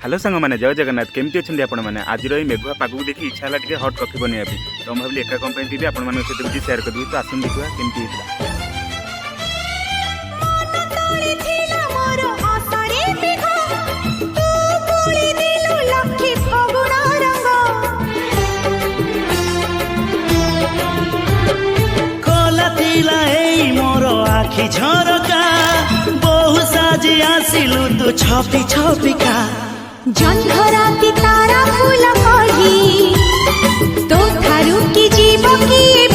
hello सांग मैंने जय जगन्नाथ केमती अच्छे आपण मैंने आज मेघुआ पाग को देखी इच्छा है हट कॉफी बनवाई तो मैं भावी एका कंपनी थी आपण मान सहित सेयार कर तो आसन देखा केमती आखि झरका बहु साजी आसिलु तू छपी छपिका जन्धराती तारा फूल पड़ी तो थारू की जीव की